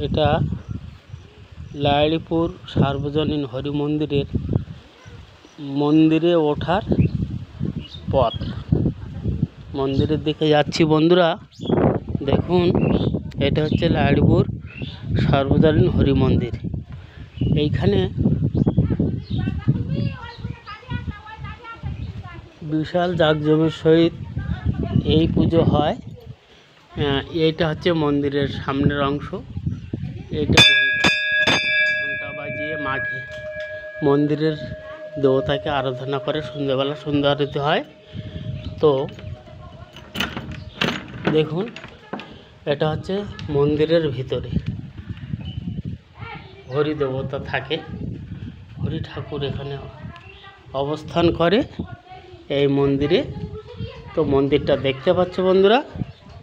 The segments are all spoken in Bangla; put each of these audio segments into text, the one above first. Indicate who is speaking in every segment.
Speaker 1: এটা লাইড়িপুর সার্বজনীন হরি মন্দিরে ওঠার পথ। মন্দিরের দিকে যাচ্ছি বন্ধুরা। দেখুন, এটা হচ্ছে লাইড়িপুর সার্বজনীন হরি মন্দির। এইখানে বিশাল জাঁকজমকের সহিত এই পুজো হয়। এইটা হচ্ছে মন্দিরের সামনের অংশ। এইটা ঘন্টা বাজিয়ে মাঠে মন্দিরের দেবতাকে আরাধনা করে সন্ধ্যাবেলা সন্ধ্যা আরতি হয়। তো দেখুন, এটা হচ্ছে মন্দিরের ভিতরে হরি দেবতা থাকে। হরি ঠাকুর এখানে অবস্থান করে এই মন্দিরে। তো মন্দিরটা দেখতে পাচ্ছ বন্ধুরা,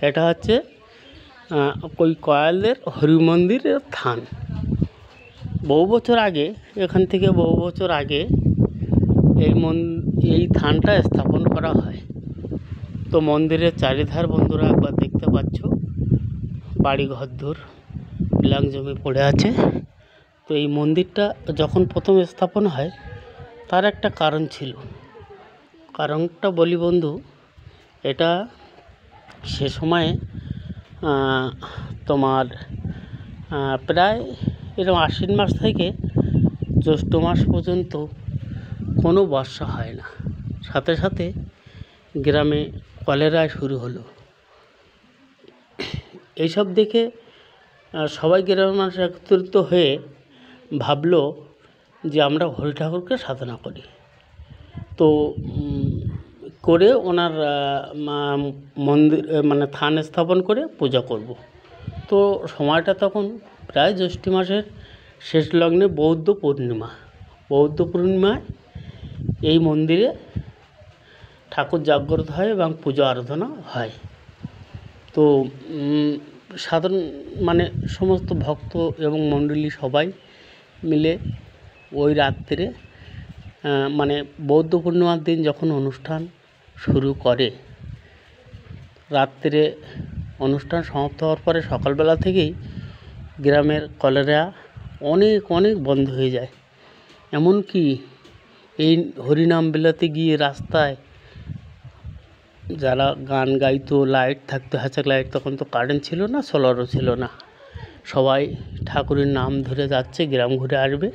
Speaker 1: এটা হচ্ছে ওই কয়ালের হরি মন্দিরের থান। বহু বছর আগে, এখান থেকে বহু বছর আগে এই থানটা স্থাপন করা হয়। তো মন্দিরের চারিধার বন্ধুরা একবার দেখতে পাচ্ছ বাড়ি ঘরদোর বিলাং জমি পড়ে আছে। তো এই মন্দিরটা যখন প্রথম স্থাপন হয় তার একটা কারণ ছিল। কারণটা বলি বন্ধু, এটা সে সময়ে তোমার প্রায় এরকম আশ্বিন মাস থেকে জ্যৈষ্ঠ মাস পর্যন্ত কোনো বর্ষা হয় না। সাথে সাথে গ্রামে কলেরায় শুরু হলো। এইসব দেখে সবাই গ্রামের মানুষ একত্রিত হয়ে ভাবলো যে আমরা হরি ঠাকুরকে সাধনা করি। তো করে ওনার মন্দির মানে থান স্থাপন করে পূজা করব। তো সময়টা তখন প্রায় জ্যৈষ্ঠ মাসের শেষ লগ্নে বৌদ্ধ পূর্ণিমায় এই মন্দিরে ঠাকুর জাগ্রত হয় এবং পূজা আরাধনা হয়। তো সাধারণ মানে সমস্ত ভক্ত এবং মণ্ডলী সবাই মিলে ওই রাত্রে মানে বৌদ্ধ পূর্ণিমার দিন যখন অনুষ্ঠান শুরু করে, রাত্রে অনুষ্ঠান সমাপ্ত হওয়ার পরে সকালবেলা থেকেই গ্রামের কলেরা অনেক বন্ধ হয়ে যায়। এমনকি এই হরিনাম বিলাতে গিয়ে রাস্তায় যারা গান গাইতো, লাইট থাকতো, হ্যাচাক লাইট, তখন তো কারেন্ট ছিল না, সোলারও ছিল না। সবাই ঠাকুরের নাম ধরে যাচ্ছে, গ্রাম ঘুরে আসবে।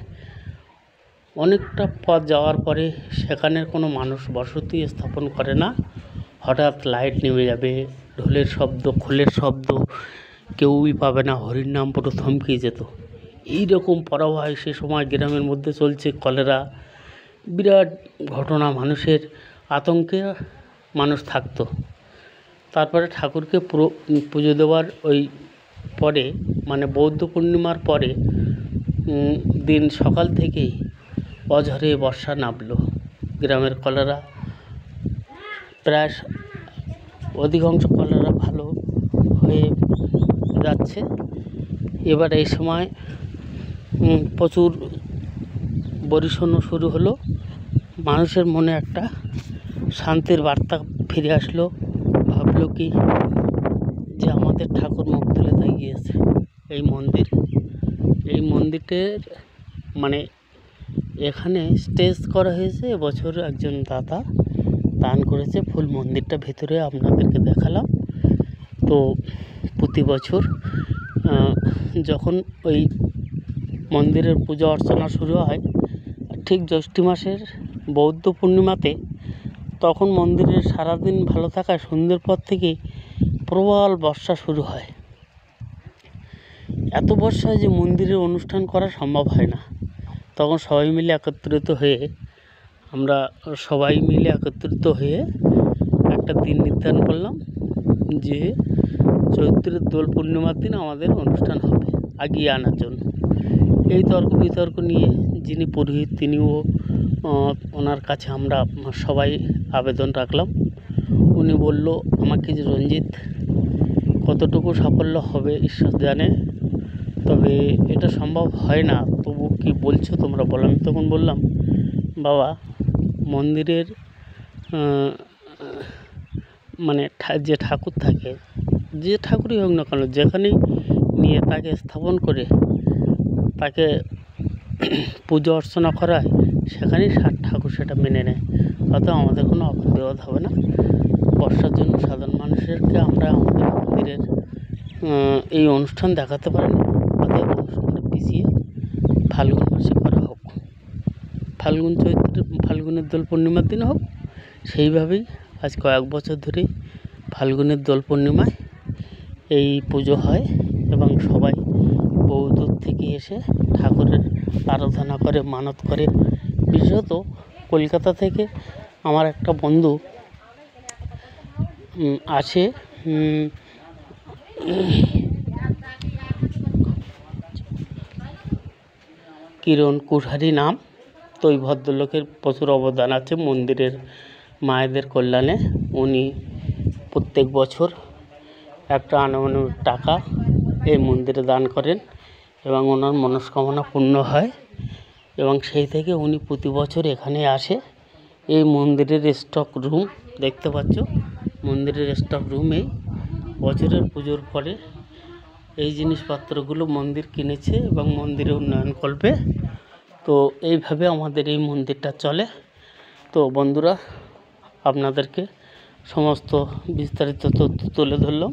Speaker 1: অনেকটা পথ যাওয়ার পরে সেখানের কোনো মানুষ বসতি স্থাপন করে না। হঠাৎ লাইট নেমে যাবে, ঢোলের শব্দ, খোলের শব্দ, কেউই পাবে না, হরির নাম পুরো থমকে যেত। এইরকম পরবাহে সে সময় গ্রামের মধ্যে চলছে কলেরা, বিরাট ঘটনা। মানুষের আতঙ্কে মানুষ থাকতো। তারপরে ঠাকুরকে পুজো দেওয়ার ওই পরে মানে বৌদ্ধ পূর্ণিমার পরে দিন সকাল থেকেই অঝরে বর্ষা নামলো। গ্রামের কলেরা প্রায় অধিকাংশ কলেরা ভালো হয়ে যাচ্ছে। এবার এই সময় প্রচুর বর্ষণও শুরু হলো। মানুষের মনে একটা শান্তির বার্তা ফিরে আসলো। ভাবলো কি যে আমাদের ঠাকুর মুখ তুলে গিয়েছে। এই মন্দিরের মানে এখানে স্টেজ করা হয়েছে। এবছর একজন দাদা দান করেছে ফুল মন্দিরটা ভেতরে আপনাদেরকে দেখালাম। তো প্রতি বছর যখন ওই মন্দিরের পূজা অর্চনা শুরু হয় ঠিক জ্যৈষ্ঠ মাসের বৌদ্ধ পূর্ণিমাতে, তখন মন্দিরের সারাদিন ভালো থাকায় সন্ধ্যের পর থেকে প্রবল বর্ষা শুরু হয়। এত বর্ষায় যে মন্দিরের অনুষ্ঠান করা সম্ভব হয় না। তখন সবাই মিলে একত্রিত হয়ে একটা দিন নির্ধারণ করলাম যে চৈত্রের দোল পূর্ণিমার দিন আমাদের অনুষ্ঠান হবে আগিয়ে আনার জন্য। এই তর্ক বিতর্ক নিয়ে যিনি পুরোহিত তিনিও ওনার কাছে আমরা সবাই আবেদন রাখলাম। উনি বলল আমাকে যে রঞ্জিত, কতটুকু সাফল্য হবে ঈশ্বর জানে, তবে এটা সম্ভব হয় না, তবু কি বলছো তোমরা বলো। আমি তখন বললাম, বাবা, মন্দিরের মানে যে ঠাকুর থাকে, যে ঠাকুরই হোক না কেন, যেখানেই নিয়ে তাকে স্থাপন করে তাকে পুজো অর্চনা করায়, সেখানেই ঠাকুর সেটা মেনে নেয়। অর্থাৎ আমাদের কোনো বিরোধ হবে না। বর্ষার জন্য সাধারণ মানুষেরকে আমরা আমাদের মন্দিরের এই অনুষ্ঠান দেখাতে পারিনি, অর্থাৎ অনুষ্ঠানটা পিছিয়ে ফাল্গুন মাসে করা হোক, ফাল্গুনের দোল পূর্ণিমার দিন হোক। সেইভাবেই আজ কয়েক বছর ধরেই ফাল্গুনের দোল পূর্ণিমায় এই পুজো হয় এবং সবাই বহু দূর থেকে এসে ঠাকুরের আরাধনা করে, মানত করে। বিশেষত কলকাতা থেকে আমার একটা বন্ধু আসে, কিরণ কুঠারি নাম। তো ওই ভদ্রলোকের প্রচুর অবদান আছে মন্দিরের মায়েদের কল্যাণে। উনি প্রত্যেক বছর একটা আনুমানিক টাকা এই মন্দিরে দান করেন এবং ওনার মনস্কামনা পূর্ণ হয়, এবং সেই থেকে উনি প্রতি বছর এখানে আসে। এই মন্দিরের স্টক রুম দেখতে পাচ্ছ, মন্দিরের স্টক রুমেই বছরের পুজোর পরে এই জিনিসপত্রগুলো মন্দির কিনেছে এবং মন্দিরে উন্নয়ন করবে। তো এইভাবে আমাদের এই মন্দিরটা চলে। তো বন্ধুরা, আপনাদেরকে সমস্ত বিস্তারিত তথ্য তুলে ধরলাম।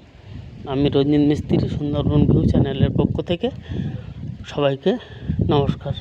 Speaker 1: আমি রঞ্জিত মিস্ত্রি, সুন্দরবন ভিউ চ্যানেলের পক্ষ থেকে সবাইকে নমস্কার।